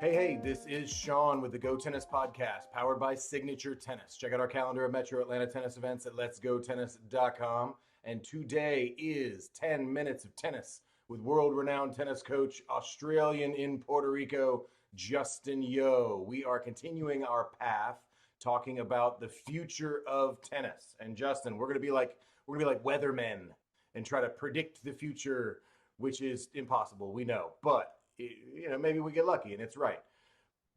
Hey, this is Shaun with the Go Tennis Podcast, powered by Signature Tennis. Check out our calendar of Metro Atlanta tennis events at letsgotennis.com. And today is 10 minutes of tennis with world-renowned tennis coach, Australian in Puerto Rico, Justin Yeo. We are continuing our path talking about the future of tennis. And Justin, we're gonna be like weathermen and try to predict the future, which is impossible, we know. But maybe we get lucky and it's right.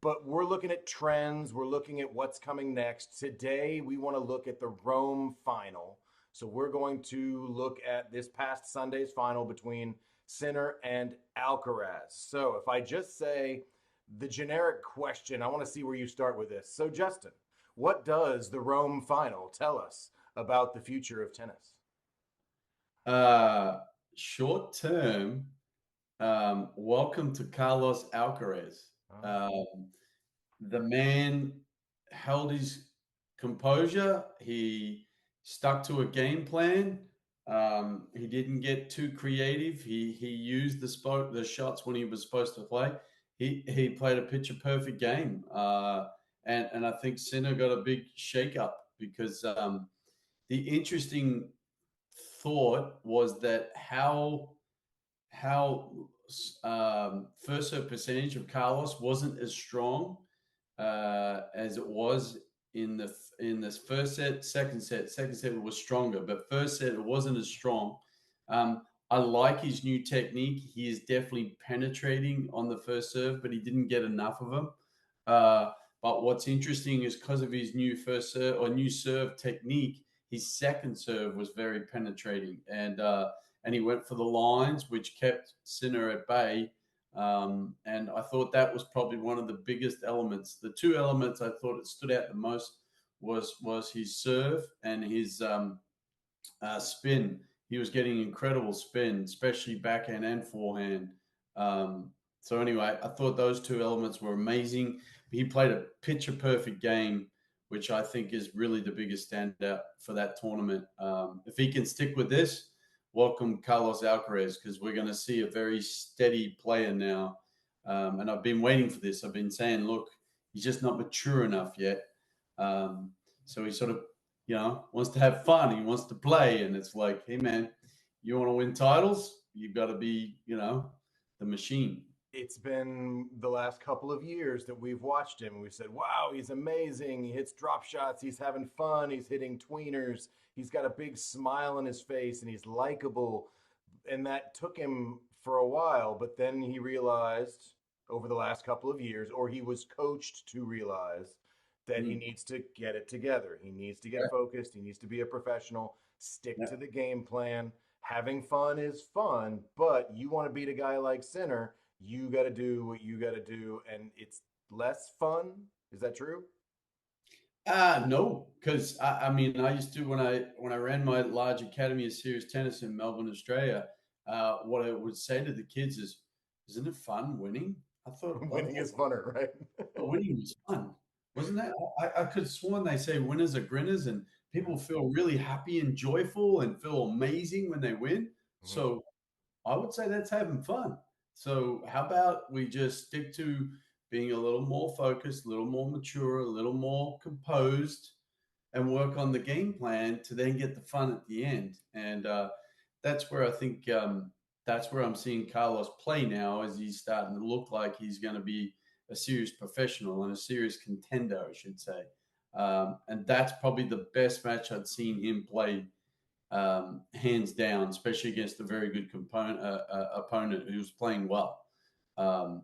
But we're looking at trends. We're looking at what's coming next. Today, we want to look at the Rome final. So we're going to look at this past Sunday's final between Sinner and Alcaraz. So if I just say the generic question, I want to see where you start with this. So Justin, what does the Rome final tell us about the future of tennis? Short term, welcome to Carlos Alcaraz. The man held his composure. He stuck to a game plan. He didn't get too creative. He used the shots when he was supposed to play. He played a picture perfect game. And I think Sinner got a big shakeup because the interesting thought was that how first serve percentage of Carlos wasn't as strong as it was in this first set. Second set was stronger, but first set it wasn't as strong. I like his new technique. He is definitely penetrating on the first serve, but he didn't get enough of them. But what's interesting is because of his new first serve or new serve technique, his second serve was very penetrating, and he went for the lines, which kept Sinner at bay. And I thought that was probably one of the biggest elements. The two elements I thought it stood out the most was his serve and his spin. He was getting incredible spin, especially backhand and forehand. So anyway, I thought those two elements were amazing. He played a picture-perfect game, which I think is really the biggest standout for that tournament. If he can stick with this, welcome Carlos Alcaraz, because we're going to see a very steady player now. And I've been waiting for this. I've been saying, look, he's just not mature enough yet. So he sort of, wants to have fun. He wants to play. And it's like, hey, man, you want to win titles? You've got to be, the machine. It's been the last couple of years that we've watched him. We said, wow, he's amazing. He hits drop shots. He's having fun. He's hitting tweeners. He's got a big smile on his face and he's likable. And that took him for a while. But then he realized over the last couple of years, or he was coached to realize that he needs to get it together. He needs to get focused. He needs to be a professional, stick to the game plan. Having fun is fun, but you want to beat a guy like Sinner, you got to do what you got to do, and it's less fun. Is that true? No, because I mean, I used to when I ran my large academy of serious tennis in Melbourne, Australia. What I would say to the kids is, "Isn't it fun winning?" Winning is funner, right? Winning was fun, wasn't that? I could have sworn they say winners are grinners, and people feel really happy and joyful and feel amazing when they win. So I would say that's having fun. So how about we just stick to being a little more focused, a little more mature, a little more composed, and work on the game plan to then get the fun at the end. And that's where I think that's where I'm seeing Carlos play now, as he's starting to look like he's going to be a serious professional and a serious contender, I should say. And that's probably the best match I'd seen him play, hands down, especially against a very good opponent who was playing well.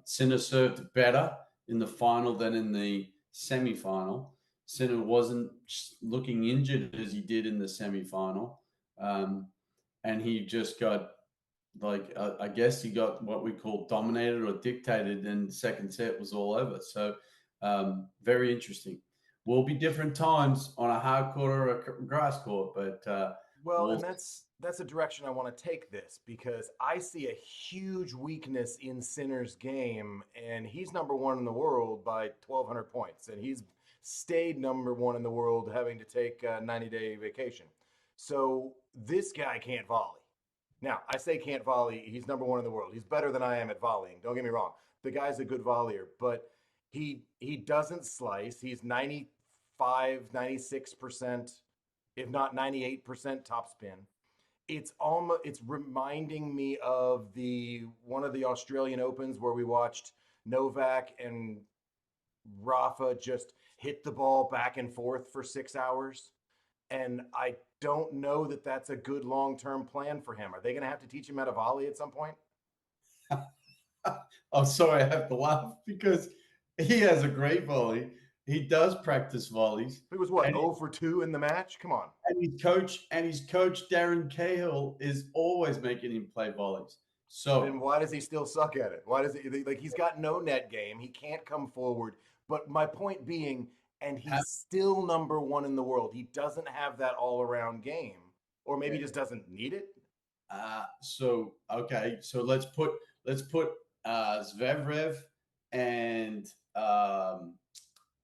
Sinner served better in the final than in the semifinal. Sinner wasn't looking injured as he did in the semifinal. And he just got, I guess he got what we call dominated or dictated, and the second set was all over. So very interesting. Will be different times on a hard court or a grass court, but and that's a direction I want to take this, because I see a huge weakness in Sinner's game, and he's number one in the world by 1,200 points, and he's stayed number one in the world having to take a 90-day vacation. So this guy can't volley. Now, I say can't volley. He's number one in the world. He's better than I am at volleying. Don't get me wrong. The guy's a good volleyer, but he doesn't slice. He's 95, 96%, if not 98% topspin. It's reminding me of the one of the Australian Opens where we watched Novak and Rafa just hit the ball back and forth for 6 hours. And I don't know that that's a good long term plan for him. Are they going to have to teach him how to volley at some point? I'm sorry, I have to laugh because he has a great volley. He does practice volleys, He was what, and 0 for 2 in the match? Come on. his coach Darren Cahill is always making him play volleys. So Then why does he still suck at it? Why does he, like, he's got no net game? He can't come forward. But my point being, and he's still number one in the world. He doesn't have that all around game, or maybe he just doesn't need it. so okay, so let's put Zverev and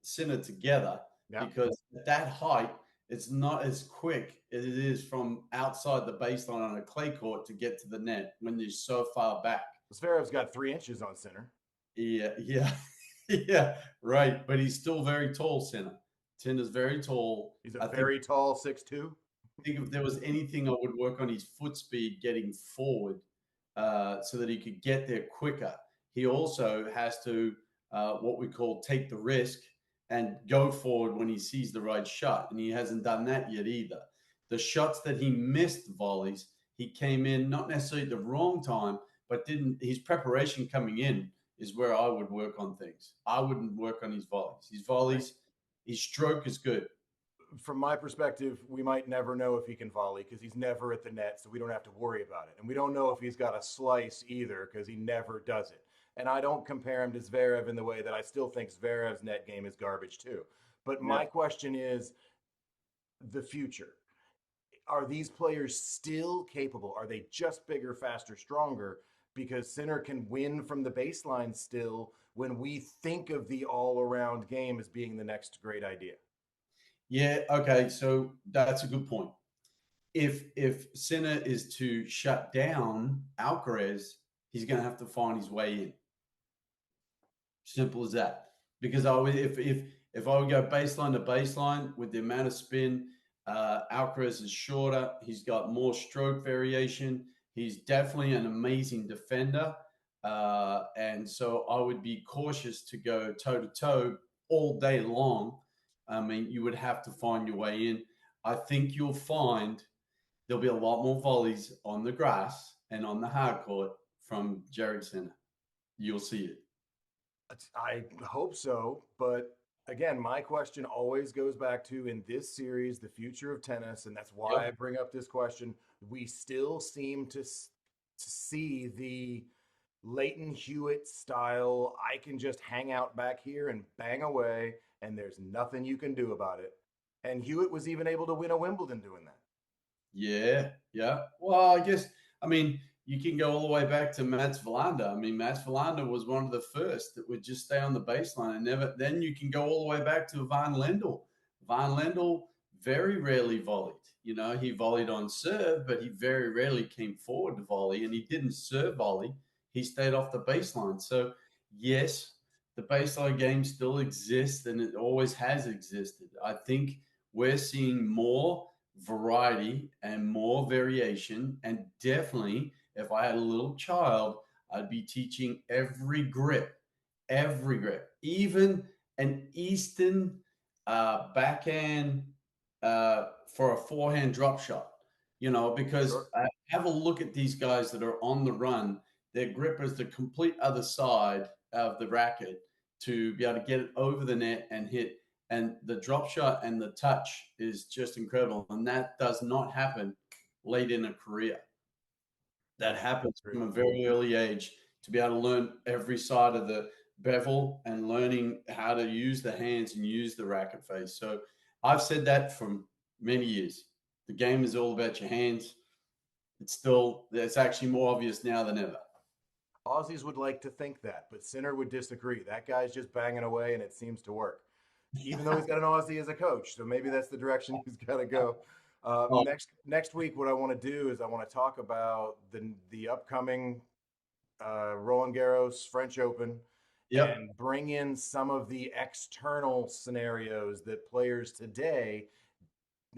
Sinner together Yeah. because at that height, it's not as quick as it is from outside the baseline on a clay court to get to the net when you're so far back. Zverev's got 3 inches on center. Yeah, yeah, yeah, right. But he's still very tall, Sinner. Sinner's very tall. He's a I think very tall 6'2". if there was anything I would work on his foot speed getting forward so that he could get there quicker. He also has to, what we call, take the risk and go forward when he sees the right shot. And he hasn't done that yet either. The shots that he missed volleys, he came in not necessarily at the wrong time, but didn't. His preparation coming in is where I would work on things. I wouldn't work on his volleys. His stroke is good. From my perspective, we might never know if he can volley because he's never at the net, so we don't have to worry about it. And we don't know if he's got a slice either because he never does it. And I don't compare him to Zverev in the way that I still think Zverev's net game is garbage too. But my Yeah. question is the future. Are these players still capable? Are they just bigger, faster, stronger? Because Sinner can win from the baseline still when we think of the all around game as being the next great idea. Yeah, okay, so that's a good point. If Sinner is to shut down Alcaraz, he's going to have to find his way in. Simple as that. Because if I would go baseline to baseline with the amount of spin, Alcaraz is shorter. He's got more stroke variation. He's definitely an amazing defender, and so I would be cautious to go toe to toe all day long. I mean, you would have to find your way in. I think you'll find there'll be a lot more volleys on the grass and on the hard court from Jared Sinner. You'll see it. I hope so, but again, my question always goes back to in this series, the future of tennis, and that's why I Yep. bring up this question. We still seem to see the Leighton Hewitt style. I can just hang out back here and bang away, and there's nothing you can do about it. And Hewitt was even able to win a Wimbledon doing that. Yeah, yeah. Well, I mean, you can go all the way back to Mats Wilander. I mean, Mats Wilander was one of the first that would just stay on the baseline and never. Then you can go all the way back to Van Lendl. Van Lendl very rarely volleyed. You know, he volleyed on serve, but he very rarely came forward to volley, and he didn't serve volley. He stayed off the baseline. So, yes, the baseline game still exists, and it always has existed. I think we're seeing more variety and more variation. And definitely, if I had a little child, I'd be teaching every grip, even an Eastern backhand for a forehand drop shot. You know, because Sure. have a look at these guys that are on the run. Their grip is the complete other side of the racket to be able to get it over the net and hit, and the drop shot and the touch is just incredible. And that does not happen late in a career. That happens Great. from a very early age to be able to learn every side of the bevel and learning how to use the hands and use the racket face. So I've said that for many years. The game is all about your hands. It's actually more obvious now than ever. Aussies would like to think that, but Sinner would disagree. That guy's just banging away, and it seems to work, even though he's got an Aussie as a coach. So maybe that's the direction he's got to go. Oh, Next week, what I want to do is I want to talk about the upcoming Roland Garros French Open Yep. and bring in some of the external scenarios that players today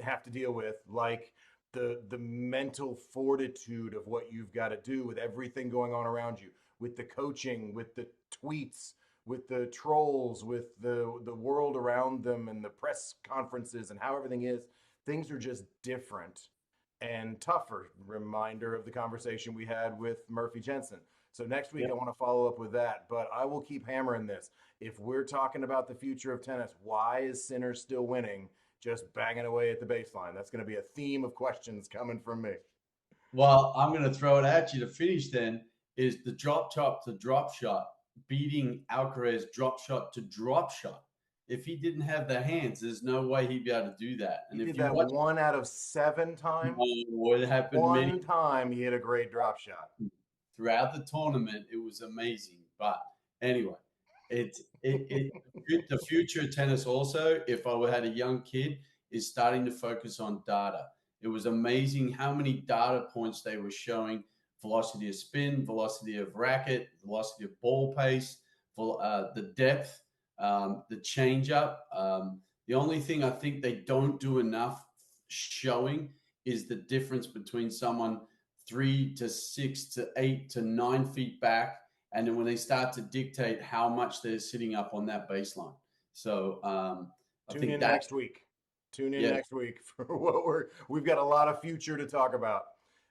have to deal with, like the mental fortitude of what you've got to do with everything going on around you, with the coaching, with the tweets, with the trolls, with the world around them, and the press conferences, and how everything is. Things are just different and tougher. Reminder of the conversation we had with Murphy Jensen. So next week, Yep. I want to follow up with that, but I will keep hammering this. If we're talking about the future of tennis, why is Sinner still winning? Just banging away at the baseline. That's going to be a theme of questions coming from me. Well, I'm going to throw it at you to finish then is the drop top to drop shot, beating Alcaraz drop shot to drop shot. If he didn't have the hands, there's no way he'd be able to do that. He And if did you that watch, 1 out of 7 times. it happened many One time he hit a great drop shot. throughout the tournament. It was amazing. But anyway, the future of tennis also, if I had a young kid, is starting to focus on data. It was amazing how many data points they were showing: velocity of spin, velocity of racket, velocity of ball pace, the depth, the change up. The only thing I think they don't do enough showing is the difference between someone 3 to 6 to 8 to 9 feet back, and then when they start to dictate how much they're sitting up on that baseline. So I think that next week. Tune in yeah, next week for what we've got a lot of future to talk about.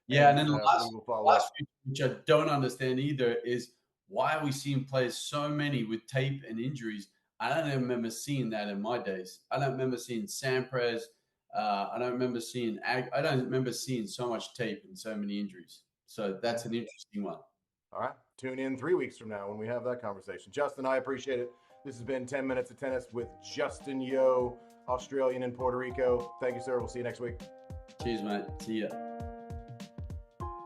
yeah. And then we the will follow last up. feature, which I don't understand either, is why are we seeing players so many with tape and injuries? I don't even remember seeing that in my days. I don't remember seeing Sampras. I don't remember seeing. I don't remember seeing so much tape and so many injuries. So that's an interesting one. All right. Tune in 3 weeks from now when we have that conversation. Justin, I appreciate it. This has been 10 Minutes of Tennis with Justin Yeo, Australian in Puerto Rico. Thank you, sir. We'll see you next week. Cheers, mate. See ya.